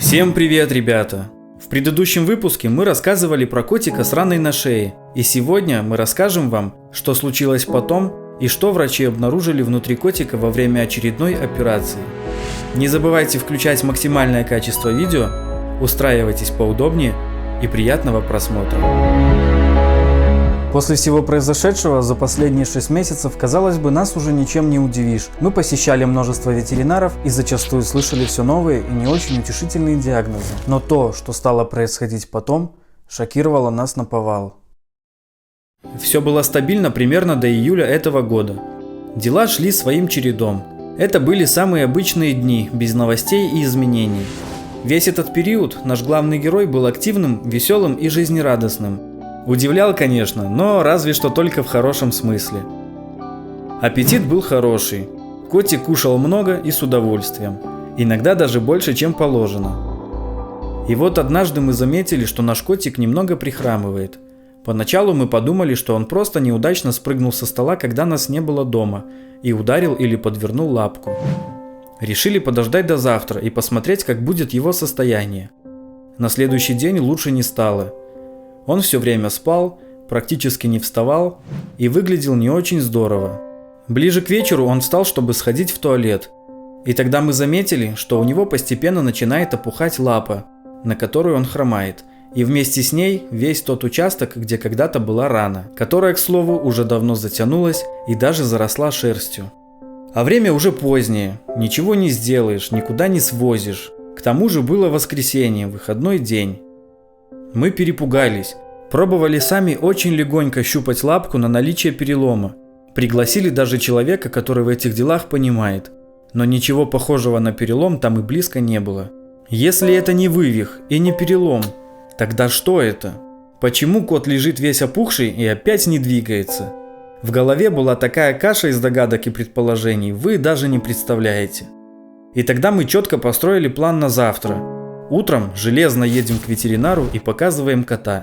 Всем привет, ребята! В предыдущем выпуске мы рассказывали про котика с раной на шее, и сегодня мы расскажем вам, что случилось потом и что врачи обнаружили внутри котика во время очередной операции. Не забывайте включать максимальное качество видео, устраивайтесь поудобнее и приятного просмотра. После всего произошедшего за последние 6 месяцев, казалось бы, нас уже ничем не удивишь. Мы посещали множество ветеринаров и зачастую слышали все новые и не очень утешительные диагнозы. Но то, что стало происходить потом, шокировало нас наповал. Все было стабильно примерно до июля этого года. Дела шли своим чередом. Это были самые обычные дни, без новостей и изменений. Весь этот период наш главный герой был активным, веселым и жизнерадостным. Удивлял, конечно, но разве что только в хорошем смысле. Аппетит был хороший. Котик кушал много и с удовольствием. Иногда даже больше, чем положено. И вот однажды мы заметили, что наш котик немного прихрамывает. Поначалу мы подумали, что он просто неудачно спрыгнул со стола, когда нас не было дома, и ударил или подвернул лапку. Решили подождать до завтра и посмотреть, как будет его состояние. На следующий день лучше не стало. Он все время спал, практически не вставал и выглядел не очень здорово. Ближе к вечеру он встал, чтобы сходить в туалет. И тогда мы заметили, что у него постепенно начинает опухать лапа, на которую он хромает. И вместе с ней весь тот участок, где когда-то была рана, которая, к слову, уже давно затянулась и даже заросла шерстью. А время уже позднее, ничего не сделаешь, никуда не свозишь. К тому же было воскресенье, выходной день. Мы перепугались, пробовали сами очень легонько щупать лапку на наличие перелома. Пригласили даже человека, который в этих делах понимает. Но ничего похожего на перелом там и близко не было. Если это не вывих и не перелом, тогда что это? Почему кот лежит весь опухший и опять не двигается? В голове была такая каша из догадок и предположений, вы даже не представляете. И тогда мы четко построили план на завтра. Утром железно едем к ветеринару и показываем кота.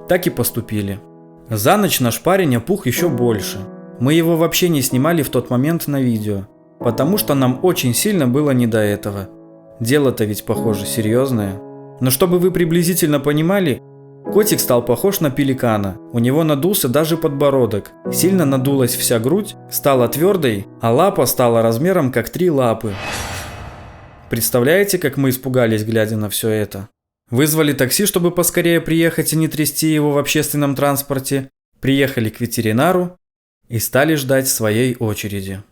Так и поступили. За ночь наш парень опух еще больше. Мы его вообще не снимали в тот момент на видео, потому что нам очень сильно было не до этого. Дело-то ведь, похоже, серьезное. Но чтобы вы приблизительно понимали, котик стал похож на пеликана. У него надулся даже подбородок, сильно надулась вся грудь, стала твердой, а лапа стала размером как 3 лапы. Представляете, как мы испугались, глядя на все это? Вызвали такси, чтобы поскорее приехать и не трясти его в общественном транспорте. Приехали к ветеринару и стали ждать своей очереди.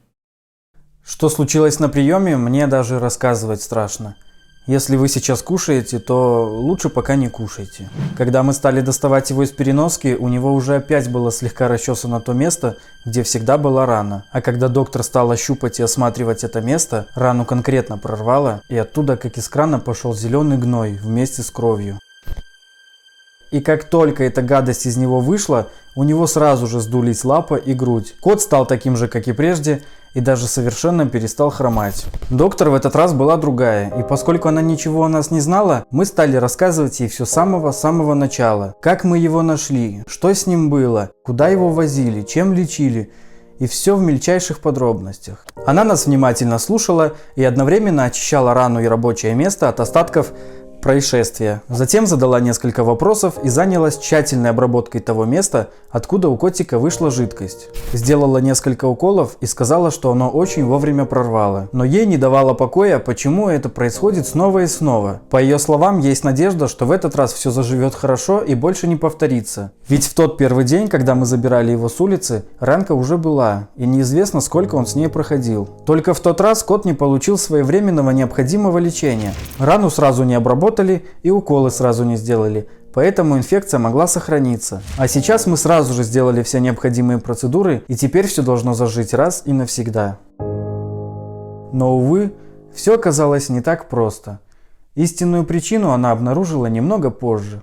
Что случилось на приеме, мне даже рассказывать страшно. Если вы сейчас кушаете, то лучше пока не кушайте. Когда мы стали доставать его из переноски, у него уже опять было слегка расчесано то место, где всегда была рана. А когда доктор стал ощупать и осматривать это место, рану конкретно прорвало, и оттуда, как из крана, пошел зеленый гной вместе с кровью. И как только эта гадость из него вышла, у него сразу же сдулись лапа и грудь. Кот стал таким же, как и прежде, и даже совершенно перестал хромать. Доктор в этот раз была другая, и поскольку она ничего о нас не знала, мы стали рассказывать ей все с самого начала. Как мы его нашли, что с ним было, куда его возили, чем лечили, и все в мельчайших подробностях. Она нас внимательно слушала и одновременно очищала рану и рабочее место от остатков происшествия. Затем задала несколько вопросов и занялась тщательной обработкой того места, откуда у котика вышла жидкость. Сделала несколько уколов и сказала, что оно очень вовремя прорвало. Но ей не давало покоя, почему это происходит снова и снова. По ее словам, есть надежда, что в этот раз все заживет хорошо и больше не повторится. Ведь в тот первый день, когда мы забирали его с улицы, ранка уже была, и неизвестно, сколько он с ней проходил. Только в тот раз кот не получил своевременного необходимого лечения. Рану сразу не обработали и уколы сразу не сделали, поэтому инфекция могла сохраниться. А сейчас мы сразу же сделали все необходимые процедуры, и теперь все должно зажить раз и навсегда. Но, увы, все оказалось не так просто. Истинную причину она обнаружила немного позже.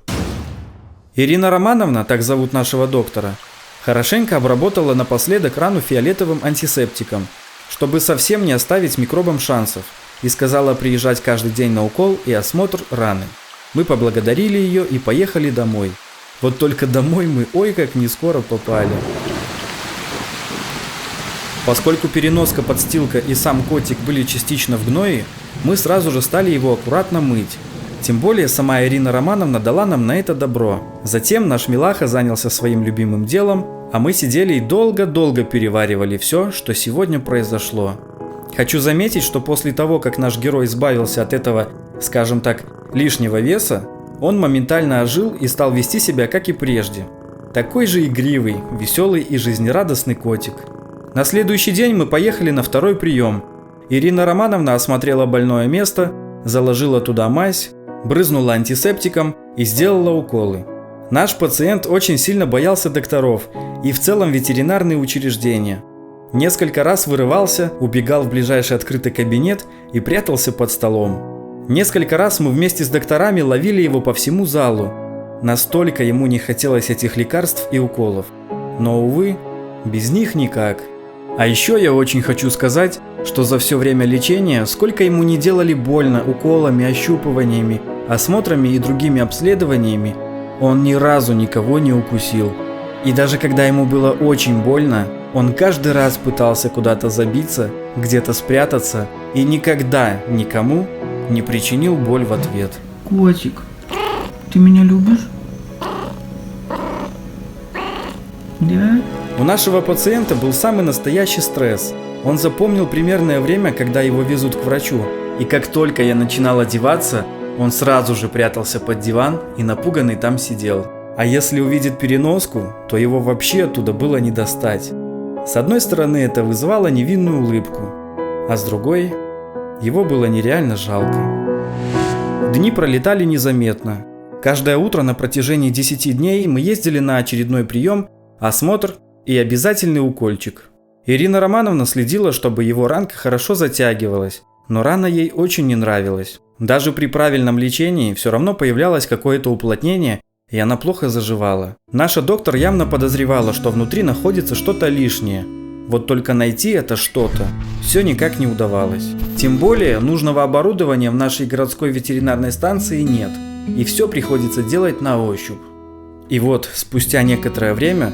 Ирина Романовна, так зовут нашего доктора, хорошенько обработала напоследок рану фиолетовым антисептиком, чтобы совсем не оставить микробам шансов, и сказала приезжать каждый день на укол и осмотр раны. Мы поблагодарили ее и поехали домой. Вот только домой мы ой как не скоро попали. Поскольку переноска, подстилка и сам котик были частично в гное, мы сразу же стали его аккуратно мыть. Тем более сама Ирина Романовна дала нам на это добро. Затем наш милаха занялся своим любимым делом, а мы сидели и долго-долго переваривали все, что сегодня произошло. Хочу заметить, что после того, как наш герой избавился от этого, скажем так, лишнего веса, он моментально ожил и стал вести себя как и прежде. Такой же игривый, веселый и жизнерадостный котик. На следующий день мы поехали на второй прием. Ирина Романовна осмотрела больное место, заложила туда мазь, брызнула антисептиком и сделала уколы. Наш пациент очень сильно боялся докторов и в целом ветеринарные учреждения. Несколько раз вырывался, убегал в ближайший открытый кабинет и прятался под столом. Несколько раз мы вместе с докторами ловили его по всему залу. Настолько ему не хотелось этих лекарств и уколов. Но, увы, без них никак. А еще я очень хочу сказать, что за все время лечения, сколько ему не делали больно уколами, ощупываниями, осмотрами и другими обследованиями, он ни разу никого не укусил. И даже когда ему было очень больно, он каждый раз пытался куда-то забиться, где-то спрятаться и никогда никому не причинил боль в ответ. Котик, ты меня любишь? Да? У нашего пациента был самый настоящий стресс. Он запомнил примерное время, когда его везут к врачу. И как только я начинал одеваться, он сразу же прятался под диван и напуганный там сидел. А если увидит переноску, то его вообще оттуда было не достать. С одной стороны, это вызывало невинную улыбку, а с другой, его было нереально жалко. Дни пролетали незаметно. Каждое утро на протяжении 10 дней мы ездили на очередной прием, осмотр и обязательный укольчик. Ирина Романовна следила, чтобы его ранка хорошо затягивалась, но рана ей очень не нравилась. Даже при правильном лечении все равно появлялось какое-то уплотнение, и она плохо заживала. Наша доктор явно подозревала, что внутри находится что-то лишнее. Вот только найти это что-то все никак не удавалось. Тем более нужного оборудования в нашей городской ветеринарной станции нет, и все приходится делать на ощупь. И вот спустя некоторое время,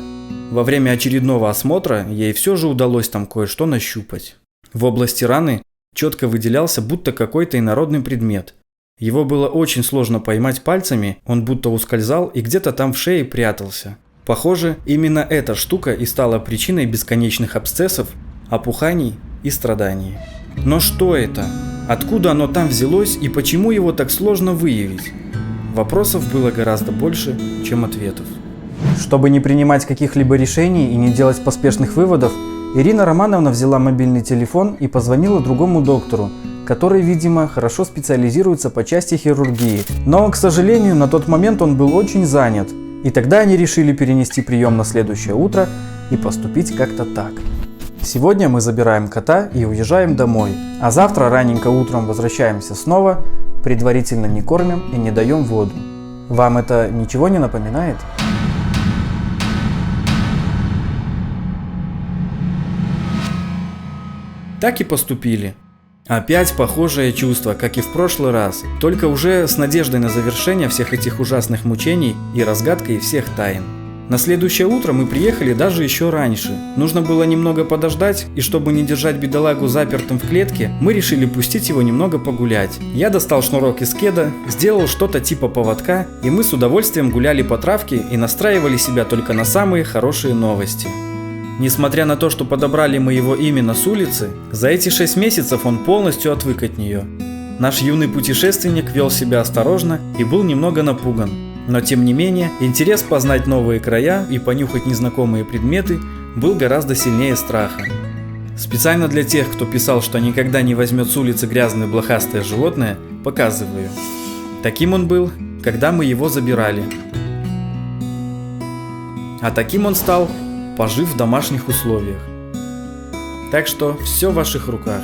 во время очередного осмотра, ей все же удалось там кое-что нащупать. В области раны четко выделялся будто какой-то инородный предмет. Его было очень сложно поймать пальцами, он будто ускользал и где-то там в шее прятался. Похоже, именно эта штука и стала причиной бесконечных абсцессов, опуханий и страданий. Но что это? Откуда оно там взялось и почему его так сложно выявить? Вопросов было гораздо больше, чем ответов. Чтобы не принимать каких-либо решений и не делать поспешных выводов, Ирина Романовна взяла мобильный телефон и позвонила другому доктору, который, видимо, хорошо специализируется по части хирургии. Но, к сожалению, на тот момент он был очень занят. И тогда они решили перенести прием на следующее утро и поступить как-то так. Сегодня мы забираем кота и уезжаем домой, а завтра раненько утром возвращаемся снова, предварительно не кормим и не даем воду. Вам это ничего не напоминает? Так и поступили. Опять похожее чувство, как и в прошлый раз, только уже с надеждой на завершение всех этих ужасных мучений и разгадкой всех тайн. На следующее утро мы приехали даже еще раньше. Нужно было немного подождать, и чтобы не держать бедолагу запертым в клетке, мы решили пустить его немного погулять. Я достал шнурок из кеда, сделал что-то типа поводка, и мы с удовольствием гуляли по травке и настраивали себя только на самые хорошие новости. Несмотря на то, что подобрали мы его именно с улицы, за эти 6 месяцев он полностью отвык от нее. Наш юный путешественник вел себя осторожно и был немного напуган. Но тем не менее, интерес познать новые края и понюхать незнакомые предметы был гораздо сильнее страха. Специально для тех, кто писал, что никогда не возьмет с улицы грязное блохастое животное, показываю. Таким он был, когда мы его забирали. А таким он стал, пожив в домашних условиях. Так что все в ваших руках.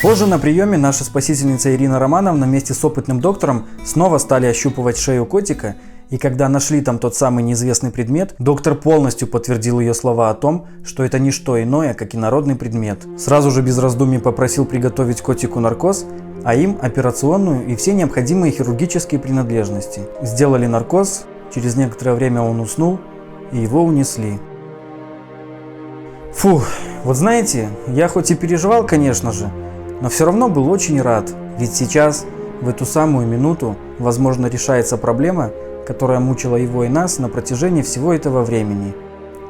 Позже на приеме наша спасительница Ирина Романовна вместе с опытным доктором снова стали ощупывать шею котика, и когда нашли там тот самый неизвестный предмет, доктор полностью подтвердил ее слова о том, что это не что иное, как инородный предмет. Сразу же без раздумий попросил приготовить котику наркоз, а им операционную и все необходимые хирургические принадлежности. Сделали наркоз, через некоторое время он уснул, и его унесли. Фух, вот знаете, я хоть и переживал, конечно же, но все равно был очень рад, ведь сейчас В эту самую минуту, возможно, решается проблема, которая мучила его и нас на протяжении всего этого времени.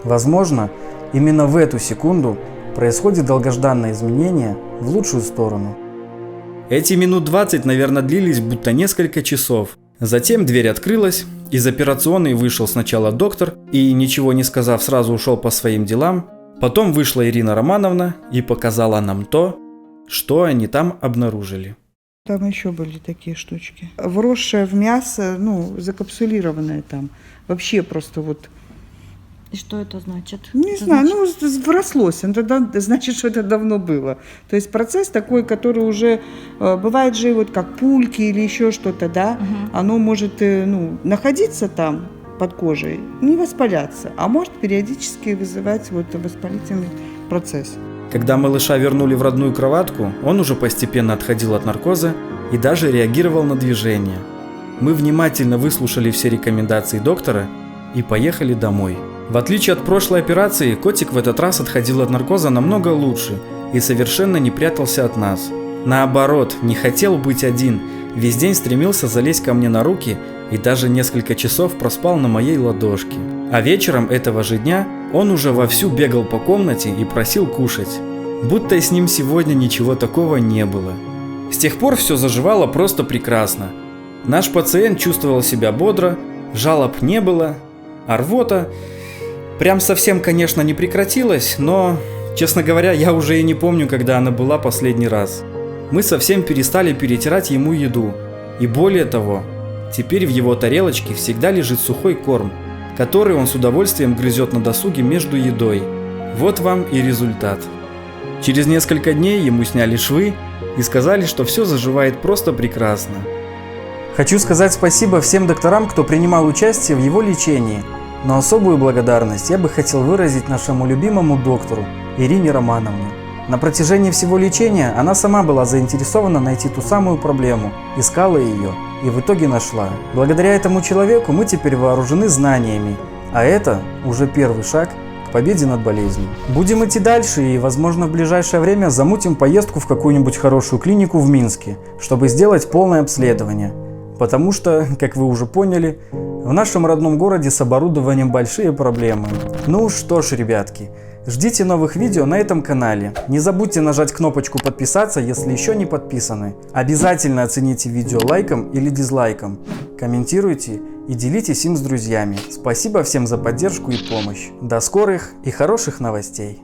Возможно, именно в эту секунду происходит долгожданное изменение в лучшую сторону. Эти минут 20, наверное, длились будто несколько часов. Затем дверь открылась, из операционной вышел сначала доктор и, ничего не сказав, сразу ушел по своим делам. Потом вышла Ирина Романовна и показала нам то, что они там обнаружили. Там еще были такие штучки. Вросшее в мясо, закапсулированное там. Вообще просто вот... И что это значит? Не это знаю, значит... врослось. Это значит, что это давно было. То есть процесс такой, который уже... Бывает же вот как пульки или еще что-то, да? Оно может находиться там под кожей, не воспаляться, а может периодически вызывать вот воспалительный процесс. Когда малыша вернули в родную кроватку, он уже постепенно отходил от наркоза и даже реагировал на движения. Мы внимательно выслушали все рекомендации доктора и поехали домой. В отличие от прошлой операции, котик в этот раз отходил от наркоза намного лучше и совершенно не прятался от нас. Наоборот, не хотел быть один, весь день стремился залезть ко мне на руки и даже несколько часов проспал на моей ладошке. А вечером этого же дня он уже вовсю бегал по комнате и просил кушать. Будто с ним сегодня ничего такого не было. С тех пор все заживало просто прекрасно. Наш пациент чувствовал себя бодро, жалоб не было, а рвота прям совсем, конечно, не прекратилась, но, честно говоря, я уже и не помню, когда она была последний раз. Мы совсем перестали перетирать ему еду, и более того, теперь в его тарелочке всегда лежит сухой корм, который он с удовольствием грызет на досуге между едой. Вот вам и результат. Через несколько дней ему сняли швы и сказали, что все заживает просто прекрасно. Хочу сказать спасибо всем докторам, кто принимал участие в его лечении, но особую благодарность я бы хотел выразить нашему любимому доктору Ирине Романовне. На протяжении всего лечения она сама была заинтересована найти ту самую проблему, искала ее и в итоге нашла. Благодаря этому человеку мы теперь вооружены знаниями, а это уже первый шаг к победе над болезнью. Будем идти дальше и, возможно, в ближайшее время замутим поездку в какую-нибудь хорошую клинику в Минске, чтобы сделать полное обследование. Потому что, как вы уже поняли, в нашем родном городе с оборудованием большие проблемы. Ну что ж, ребятки, ждите новых видео на этом канале. Не забудьте нажать кнопочку подписаться, если еще не подписаны. Обязательно оцените видео лайком или дизлайком. Комментируйте и делитесь им с друзьями. Спасибо всем за поддержку и помощь. До скорых и хороших новостей.